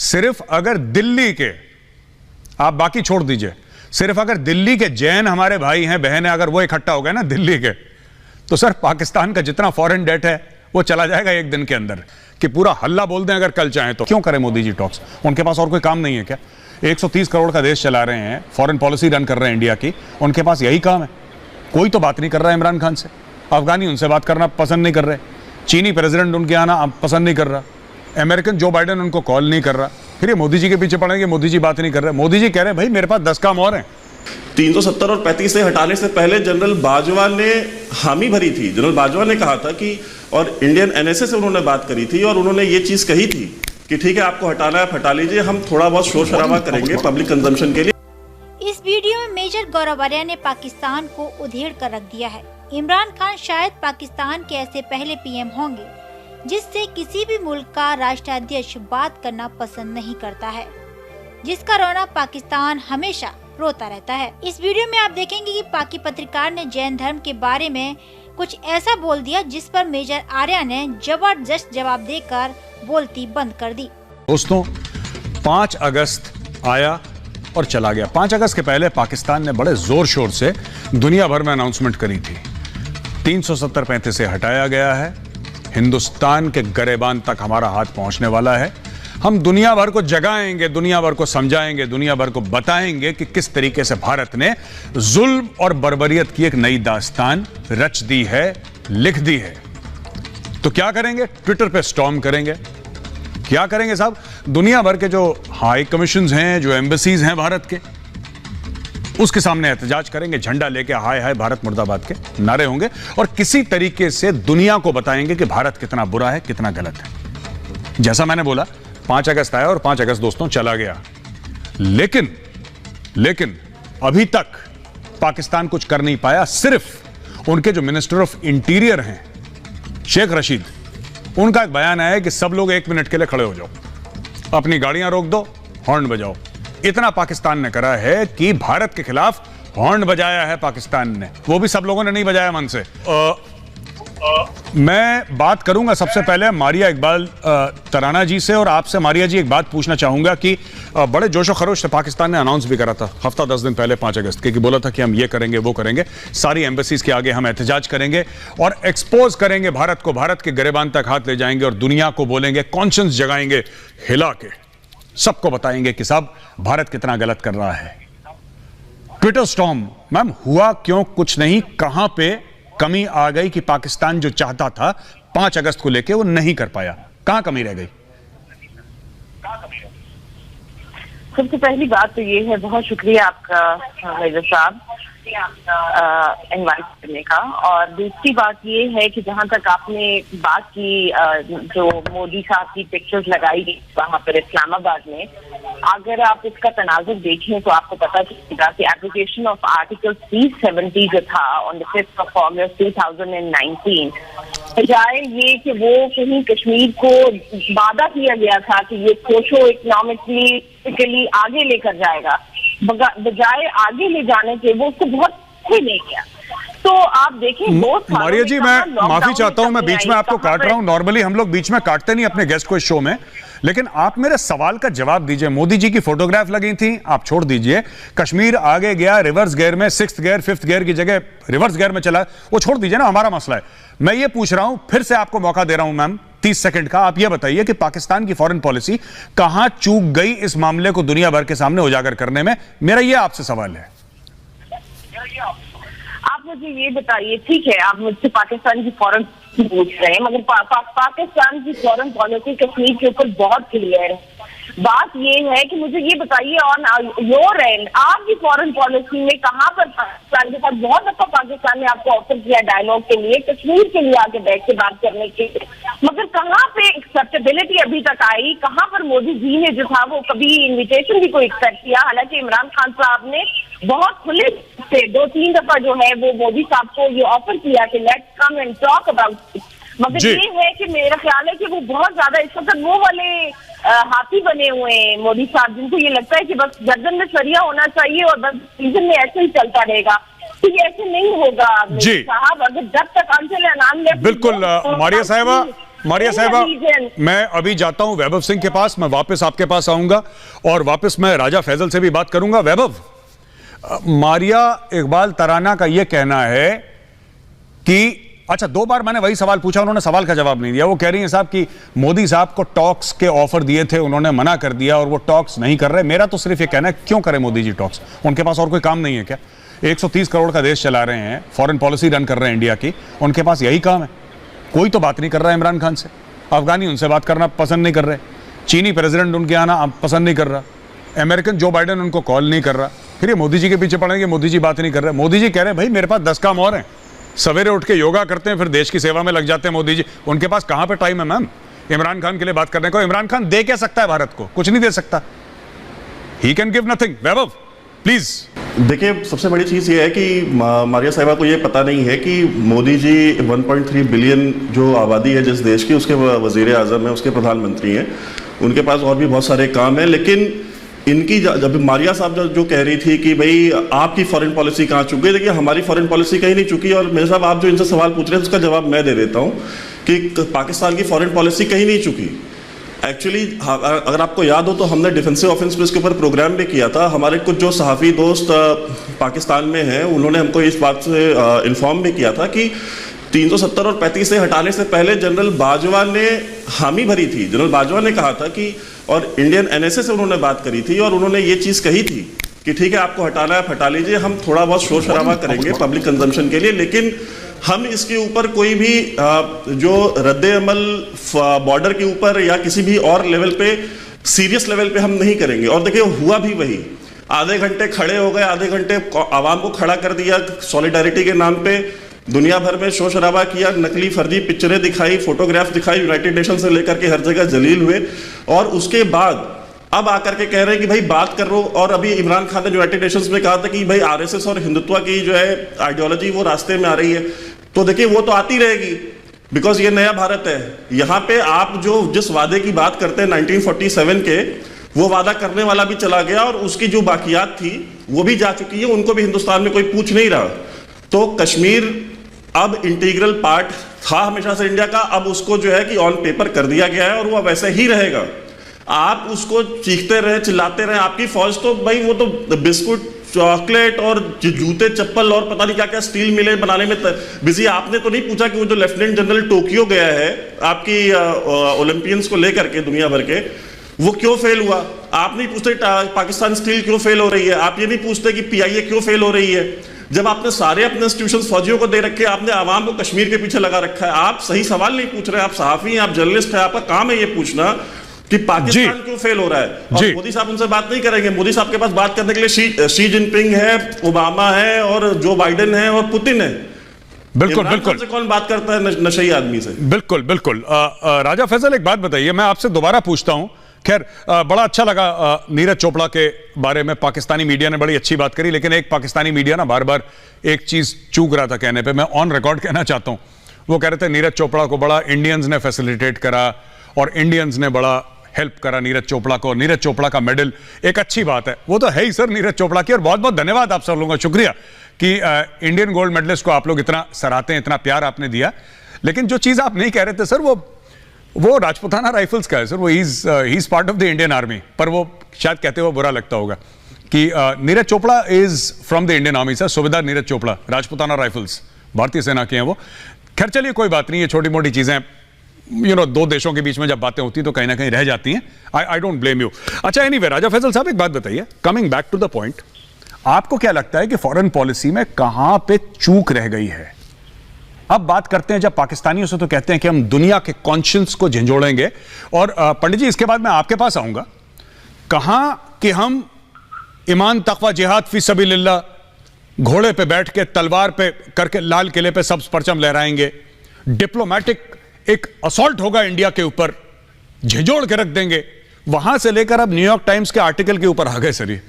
सिर्फ अगर दिल्ली के, आप बाकी छोड़ दीजिए, सिर्फ अगर दिल्ली के जैन हमारे भाई हैं बहन हैं, अगर वो इकट्ठा हो गए ना दिल्ली के, तो सर पाकिस्तान का जितना फॉरेन डेट है वो चला जाएगा एक दिन के अंदर। कि पूरा हल्ला बोल दें अगर कल चाहें तो। क्यों करें मोदी जी टॉक्स? उनके पास और कोई काम नहीं है क्या? 130 करोड़ का देश चला रहे हैं, फॉरेन पॉलिसी रन कर रहे हैं इंडिया की, उनके पास यही काम है। कोई तो बात नहीं कर रहा है इमरान खान से, अफगानी उनसे बात करना पसंद नहीं कर रहे, चीनी प्रेसिडेंट उनके आना पसंद नहीं कर रहा, अमेरिकन जो बाइडेन उनको कॉल नहीं कर रहा, फिर ये मोदी जी के पीछे पड़ेंगे, मोदी जी बात नहीं कर रहे। मोदी जी कह रहे हैं भाई मेरे पास 10 काम और हैं। 370 और 35 से हटाने से पहले जनरल बाजवा ने हामी भरी थी। जनरल बाजवा ने कहा था कि, और इंडियन एनएसए से उन्होंने बात करी थी और उन्होंने ये चीज कही थी कि ठीक है आपको हटाना है हटा लीजिए, हम थोड़ा बहुत शोर शराबा करेंगे पब्लिक कंजम्पशन के लिए। इस वीडियो में मेजर गौरव आर्या ने पाकिस्तान को उधेड़ कर रख दिया है। इमरान खान शायद पाकिस्तान के ऐसे पहले पीएम होंगे जिससे किसी भी मुल्क का राष्ट्राध्यक्ष बात करना पसंद नहीं करता है, जिसका रोना पाकिस्तान हमेशा रोता रहता है। इस वीडियो में आप देखेंगे कि पाकी पत्रकार ने जैन धर्म के बारे में कुछ ऐसा बोल दिया जिस पर मेजर आर्या ने जबरदस्त जवाब देकर बोलती बंद कर दी। दोस्तों 5 अगस्त आया और चला गया। 5 अगस्त के पहले पाकिस्तान ने बड़े जोर शोर से दुनिया भर में अनाउंसमेंट करी थी। 370-35 से हटाया गया है, हिंदुस्तान के गरेबान तक हमारा हाथ पहुंचने वाला है। हम दुनिया भर को जगाएंगे, दुनिया भर को समझाएंगे, दुनिया भर को बताएंगे कि किस तरीके से भारत ने जुल्म और बर्बरियत की एक नई दास्तान रच दी है, लिख दी है। तो क्या करेंगे? ट्विटर पे स्टॉर्म करेंगे। क्या करेंगे साहब? दुनिया भर के जो हाई कमीशंस हैं, जो एम्बेसीज हैं भारत के, उसके सामने एहतजाज करेंगे, झंडा लेके हाय हाय भारत मुर्दाबाद के नारे होंगे और किसी तरीके से दुनिया को बताएंगे कि भारत कितना बुरा है, कितना गलत है। जैसा मैंने बोला 5 अगस्त आया और 5 अगस्त दोस्तों चला गया। लेकिन अभी तक पाकिस्तान कुछ कर नहीं पाया। सिर्फ उनके जो मिनिस्टर ऑफ इंटीरियर हैं शेख रशीद, उनका एक बयान आया है कि सब लोग 1 मिनट के लिए खड़े हो जाओ, अपनी गाड़ियां रोक दो, हॉर्न बजाओ। इतना पाकिस्तान ने करा है कि भारत के खिलाफ हॉर्न बजाया है पाकिस्तान ने, वो भी सब लोगों ने नहीं बजाया मन से। मैं बात करूंगा सबसे पहले मारिया इकबाल तराना जी से, और आपसे मारिया जी एक बात पूछना चाहूंगा कि बड़े जोशो खरोश से पाकिस्तान ने अनाउंस भी करा था हफ्ता 10 दिन पहले 5 अगस्त के, कि बोला था कि हम ये करेंगे वो करेंगे, सारी एम्बेसीज के आगे हम एहतजाज करेंगे और एक्सपोज करेंगे भारत को, भारत के गिरेबान तक हाथ ले जाएंगे और दुनिया को बोलेंगे, कॉन्शियंस जगाएंगे हिला के, सबको बताएंगे कि साहब भारत कितना गलत कर रहा है। ट्विटर स्टॉर्म मैम हुआ क्यों? कुछ नहीं, कहां पे कमी आ गई कि पाकिस्तान जो चाहता था 5 अगस्त को लेके वो नहीं कर पाया? कहां कमी रह गई? सबसे पहली बात तो ये है, बहुत शुक्रिया आपका मेजर साहब इनवाइट करने का। और दूसरी बात ये है कि जहां तक आपने बात की, जो मोदी साहब की पिक्चर्स लगाई वहां पर इस्लामाबाद में, अगर आप इसका तनाजुर देखें तो आपको पता चलेगा कि एप्लीकेशन ऑफ आर्टिकल 370 जो था on the 5th of August 2019, बजाय ये कि वो कहीं कश्मीर को वादा किया गया था कि ये सोशो इकोनॉमिकली आगे लेकर जाएगा, बजाय आगे ले जाने के वो उसको बहुत सही नहीं किया। तो आप देखें मारिया जी, मैं माफी चाहता हूं, मैं बीच में आपको काट रहा हूं। नॉर्मली हम लोग बीच में काटते नहीं अपने गेस्ट को इस शो में, लेकिन आप मेरे सवाल का जवाब दीजिए। मोदी जी की फोटोग्राफ लगी थी, आप छोड़ दीजिए, कश्मीर आगे गया रिवर्स गियर में, 6th गियर 5th गियर की जगह रिवर्स गियर में चला, वो छोड़ दीजिए ना, हमारा मसला है। मैं ये पूछ रहा हूं, फिर से आपको मौका दे रहा हूं मैम 30 सेकंड का, आप ये बताइए कि पाकिस्तान की फॉरेन पॉलिसी कहां चूक गई इस मामले को दुनिया भर के सामने उजागर करने में? मेरा ये आपसे सवाल है। आप मुझे ये बताइए, ठीक है आप मुझसे पाकिस्तान की फॉरेन पूछ रहे हैं, मगर पाकिस्तान की फॉरेन पॉलिसी कश्मीर के ऊपर बहुत क्लियर है। बात ये है कि मुझे ये बताइए ऑन योर एंड, आपकी फॉरेन पॉलिसी में कहां पर पाकिस्तान के साथ बहुत दफा पाकिस्तान ने आपको ऑफर किया डायलॉग के लिए, कश्मीर के लिए आके बैठ के बात करने के लिए, मगर कहां पे एक्सेप्टेबिलिटी अभी तक आई? कहां पर मोदी जी ने जो था वो कभी इन्विटेशन भी कोई एक्सेप्ट किया? हालांकि इमरान खान साहब ने बहुत खुले से 2-3 दफा जो है वो मोदी साहब को ये ऑफर किया कि let's come and talk about it, मगर ये है कि मेरा ख्याल है कि वो बहुत ज्यादा इस वक्त वो वाले हाथी बने हुए हैं मोदी साहब, जिनको ये लगता है कि बस गर्दन में सरिया होना चाहिए और बस सीजन में ऐसे ही चलता रहेगा। तो ये ऐसे नहीं होगा साहब, अगर जब तक बिल्कुल मारिया साहिबा, मारिया साहिबा, मैं अभी जाता हूं वैभव सिंह के पास, मैं वापस आपके पास आऊंगा और वापस मैं राजा फैजल से भी बात करूंगा। वैभव, मारिया इकबाल तराना का यह कहना है कि अच्छा, 2 बार मैंने वही सवाल पूछा, उन्होंने सवाल का जवाब नहीं दिया। वो कह रही हैं साहब कि मोदी साहब को टॉक्स के ऑफर दिए थे, उन्होंने मना कर दिया और वो टॉक्स नहीं कर रहे। मेरा तो सिर्फ ये कहना है, क्यों करें मोदी जी टॉक्स? उनके पास और कोई काम नहीं है क्या? 130 करोड़ का देश चला रहे हैं, फॉरेन पॉलिसी रन कर रहे हैं इंडिया की, उनके पास यही काम है। कोई तो बात नहीं कर रहा है इमरान खान से, अफगानी उनसे बात करना पसंद नहीं कर रहे, चीनी प्रेसिडेंट उनके आना पसंद नहीं कर रहा, अमेरिकन जो बाइडेन उनको कॉल नहीं कर रहा, फिर ये मोदी जी के पीछे पड़ेंगे, मोदी जी बात नहीं कर रहे। मोदी जी कह रहे हैं भाई मेरे पास 10 काम और हैं, सवेरे उठ के योगा करते हैं, फिर देश की सेवा में लग जाते हैं मोदी जी। उनके पास कहां पे टाइम है मैम इमरान खान के लिए बात करने को? इमरान खान दे क्या सकता है भारत को? कुछ नहीं दे सकता। He can give nothing. Vaibhav please. देखिए, सबसे बड़ी चीज़ ये है कि मारिया साहिबा को ये पता नहीं है कि मोदी जी 1.3 बिलियन जो आबादी है जिस देश की, उसके वजीर आज़म है, उसके प्रधानमंत्री हैं, उनके पास और भी बहुत सारे काम हैं। लेकिन इनकी जब मारिया साहब जो कह रही थी कि भाई आपकी फॉरेन पॉलिसी कहाँ चुक गई, देखिए हमारी फॉरेन पॉलिसी कहीं नहीं चुकी। और मेरे साहब, आप जो इनसे सवाल पूछ रहे हैं उसका जवाब मैं दे देता हूँ कि पाकिस्तान की फॉरेन पॉलिसी कहीं नहीं चुकी। एक्चुअली अगर आपको याद हो तो हमने डिफेंसिव ऑफेंस पे इसके ऊपर प्रोग्राम भी किया था। हमारे कुछ जो सहाफ़ी दोस्त पाकिस्तान में हैं, उन्होंने हमको इस बात से इन्फॉर्म भी किया था कि 370 और 35 से हटाने से पहले जनरल बाजवा ने हामी भरी थी। जनरल बाजवा ने कहा था कि, और इंडियन एनएसए से उन्होंने बात करी थी और उन्होंने ये चीज़ कही थी कि ठीक है आपको हटाना है, आप हटा लीजिए, हम थोड़ा बहुत शोर शराबा करेंगे पब्लिक कंजम्पशन के लिए, लेकिन हम इसके ऊपर कोई भी जो रद्दे अमल बॉर्डर के ऊपर या किसी भी और लेवल पे, सीरियस लेवल पे हम नहीं करेंगे। और देखिए हुआ भी वही। आधे घंटे खड़े हो गए, आधे घंटे आवाम को खड़ा कर दिया सॉलिडारिटी के नाम पे, दुनिया भर में शोर शराबा किया, नकली फर्जी पिक्चरें दिखाई, फोटोग्राफ दिखाई, यूनाइटेड नेशन से लेकर के हर जगह जलील हुए। और उसके बाद अब आकर के कह रहे हैं कि भाई बात कर रो। और अभी इमरान खान ने यूनाइटेड नेशंस में कहा था कि भाई आरएसएस और हिंदुत्व की जो है आइडियोलॉजी वो रास्ते में आ रही है। तो देखिए वो तो आती रहेगी, बिकॉज ये नया भारत है। यहाँ पे आप जो जिस वादे की बात करते हैं 1947 के, वो वादा करने वाला भी चला गया और उसकी जो बाकियात थी वो भी जा चुकी है, उनको भी हिंदुस्तान में कोई पूछ नहीं रहा। तो कश्मीर अब इंटीग्रल पार्ट था हमेशा से इंडिया का, अब उसको जो है कि ऑन पेपर कर दिया गया है और वो वैसे ही रहेगा। आप उसको चीखते रहे, चिल्लाते रहे, आपकी फौज तो भाई वो तो बिस्कुट, चॉकलेट और जूते चप्पल और पता नहीं क्या क्या स्टील मिलें बनाने में बिजी। आपने तो नहीं पूछा कि वो जो लेफ्टिनेंट जनरल टोक्यो गया है आपकी ओलंपियंस को लेकर के दुनिया भर के, वो क्यों फेल हुआ? आप नहीं पूछते पाकिस्तान स्टील क्यों फेल हो रही है? आप ये नहीं पूछते कि पीआईए क्यों फेल हो रही है? जब आपने सारे अपने इंस्टीट्यूशंस फौजियों को दे रखे, आपने आवाम को कश्मीर के पीछे लगा रखा है, आप सही सवाल नहीं पूछ रहे। आप सहाफी हैं, आप जर्नलिस्ट हैं, आपका काम है ये पूछना कि पाकिस्तान क्यों फेल हो रहा है। और मोदी साहब उनसे बात नहीं करेंगे। मोदी साहब के पास बात करने के लिए शी जिनपिंग है, ओबामा है और जो बाइडेन है और पुतिन है। बिल्कुल बिल्कुल। से कौन बात करता है नशई आदमी से? बिल्कुल बिल्कुल। राजा फैसल, एक बात बताइए, मैं आपसे दोबारा पूछता हूं। खैर बड़ा अच्छा लगा नीरज चोपड़ा के बारे में पाकिस्तानी मीडिया ने बड़ी अच्छी बात करी, लेकिन एक पाकिस्तानी मीडिया ना बार बार एक चीज चूक रहा था कहने पे, मैं ऑन रिकॉर्ड कहना चाहता हूं। वो कह रहे थे नीरज चोपड़ा को बड़ा इंडियंस ने फैसिलिटेट करा और इंडियंस ने बड़ा हेल्प करा नीरज चोपड़ा को, नीरज चोपड़ा का मेडल। एक अच्छी बात है, वो तो है ही सर नीरज चोपड़ा की, और बहुत बहुत धन्यवाद आप सब लोगों का, शुक्रिया कि इंडियन गोल्ड मेडलिस्ट को आप लोग इतना सराहते हैं, इतना प्यार आपने दिया। लेकिन जो चीज आप नहीं कह रहे थे सर, वो राजपुताना राइफल्स का है सर। वो he is part of the Indian army, पर वो शायद कहते हुए बुरा लगता होगा कि Neeraj Chopra is from the Indian army sir. सूबेदार नीरज चोपड़ा, राजपुताना राइफल्स, भारतीय सेना के हैं वो। खैर चलिए कोई बात नहीं, ये छोटी मोटी चीजें दो देशों के बीच में जब बातें होती तो कहीं ना कहीं रह जाती हैं। I don't blame you. अच्छा एनीवे, राजा फैसल साहब एक बात बताइए, coming back to the point, आपको क्या लगता है कि फॉरेन पॉलिसी में कहां पे चूक रह गई है? अब बात करते हैं जब पाकिस्तानियों से, तो कहते हैं कि हम दुनिया के कॉन्शियंस को झंझोड़ेंगे। और पंडित जी इसके बाद मैं आपके पास आऊंगा, कहां कि हम ईमान तकवा जिहाद फी सबीलिल्लाह घोड़े पे बैठ के तलवार पे करके लाल किले पे सब्ज परचम लहराएंगे, डिप्लोमेटिक एक असॉल्ट होगा इंडिया के ऊपर, झिझोड़ के रख देंगे। वहां से लेकर अब न्यूयॉर्क टाइम्स के आर्टिकल के ऊपर आ गए सर। ये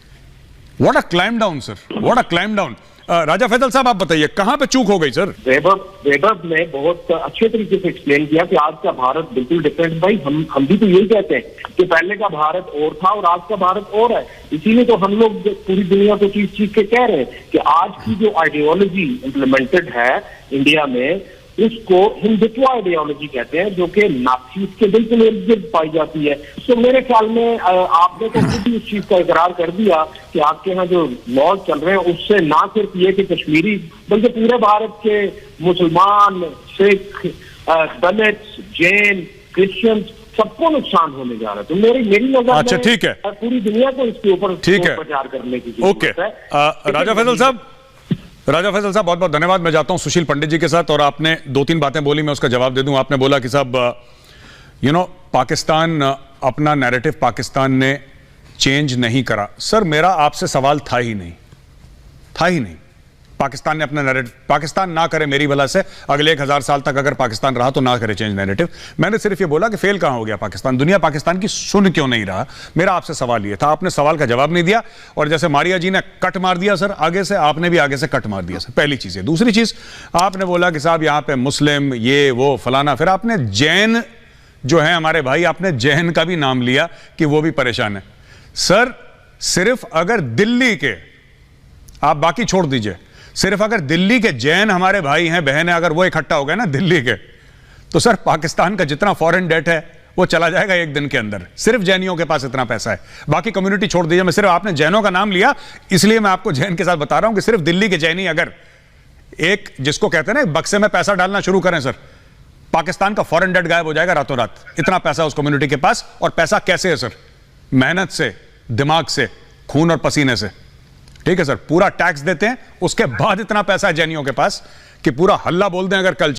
what a climb down sir, what a climb down. Raja Faisal साहब आप बताइए कहां पे चूक हो गई सर? वैभव ने बहुत अच्छे तरीके से एक्सप्लेन किया कि आज का भारत बिल्कुल डिफरेंट। भाई हम भी तो यही कहते हैं कि पहले का भारत और था और आज का भारत और है। इसीलिए तो हम लोग पूरी दुनिया को चीज के कह रहे हैं कि आज की जो आइडियोलॉजी इम्प्लीमेंटेड है इंडिया में, उसको हिंदुत्व आइडियोलॉजी कहते हैं, जो कि नाथीज के बिल्कुल इर्द गिर्द पाई जाती है। तो मेरे ख्याल में आपने तो खुद ही उस चीज का इकरार कर दिया कि आपके यहाँ जो लॉज चल रहे हैं उससे ना सिर्फ ये कि कश्मीरी बल्कि पूरे भारत के मुसलमान, सिख, दलित, जैन, क्रिश्चियन सबको नुकसान होने जा रहा है। तो मेरी नजर अच्छा, में ठीक है, पूरी दुनिया को इसके ऊपर ठीक है, प्रचार करने की ओके। राजा फैसल साहब, बहुत बहुत धन्यवाद। मैं जाता हूं सुशील पंडित जी के साथ। और आपने 2-3 बातें बोली, मैं उसका जवाब दे दूं। आपने बोला कि साहब पाकिस्तान अपना नैरेटिव पाकिस्तान ने चेंज नहीं करा। सर, मेरा आपसे सवाल था ही नहीं। पाकिस्तान ने अपना नैरेटिव, पाकिस्तान ना करे मेरी भला से, अगले 1000 साल तक अगर पाकिस्तान रहा तो ना करे चेंज नैरेटिव। मैंने सिर्फ ये बोला कि फेल कहां हो गया पाकिस्तान, दुनिया पाकिस्तान की सुन क्यों नहीं रहा। मेरा आपसे सवाल ये था, आपने सवाल का जवाब नहीं दिया। और जैसे मारिया जी ने कट मार दिया सर आगे से, आपने भी आगे से कट मार दिया सर। पहली चीज है। दूसरी चीज, आपने बोला कि साहब यहां पे मुस्लिम ये वो फलाना, फिर आपने जैन जो है हमारे भाई, आपने जैन का भी नाम लिया कि वो भी परेशान है। सर, सिर्फ अगर दिल्ली के, आप बाकी छोड़ दीजिए, सिर्फ अगर दिल्ली के जैन हमारे भाई हैं, बहन है, अगर वो इकट्ठा हो गए ना दिल्ली के, तो सर पाकिस्तान का जितना फॉरेन डेट है वो चला जाएगा 1 दिन के अंदर। सिर्फ जैनियों के पास इतना पैसा है, बाकी कम्युनिटी छोड़ दीजिए। मैं सिर्फ, आपने जैनों का नाम लिया इसलिए मैं आपको जैन के साथ बता रहा हूं कि सिर्फ दिल्ली के जैनी अगर एक, जिसको कहते हैं ना, बक्से में पैसा डालना शुरू करें सर, पाकिस्तान का फॉरेन डेट गायब हो जाएगा रातों रात। इतना पैसा उस कम्युनिटी के पास। और पैसा कैसे है सर? मेहनत से, दिमाग से, खून और पसीने से। ठीक है सर, पूरा टैक्स देते हैं, उसके बाद इतना पैसा है जैनियों के पास कि पूरा हल्ला बोल दें अगर कल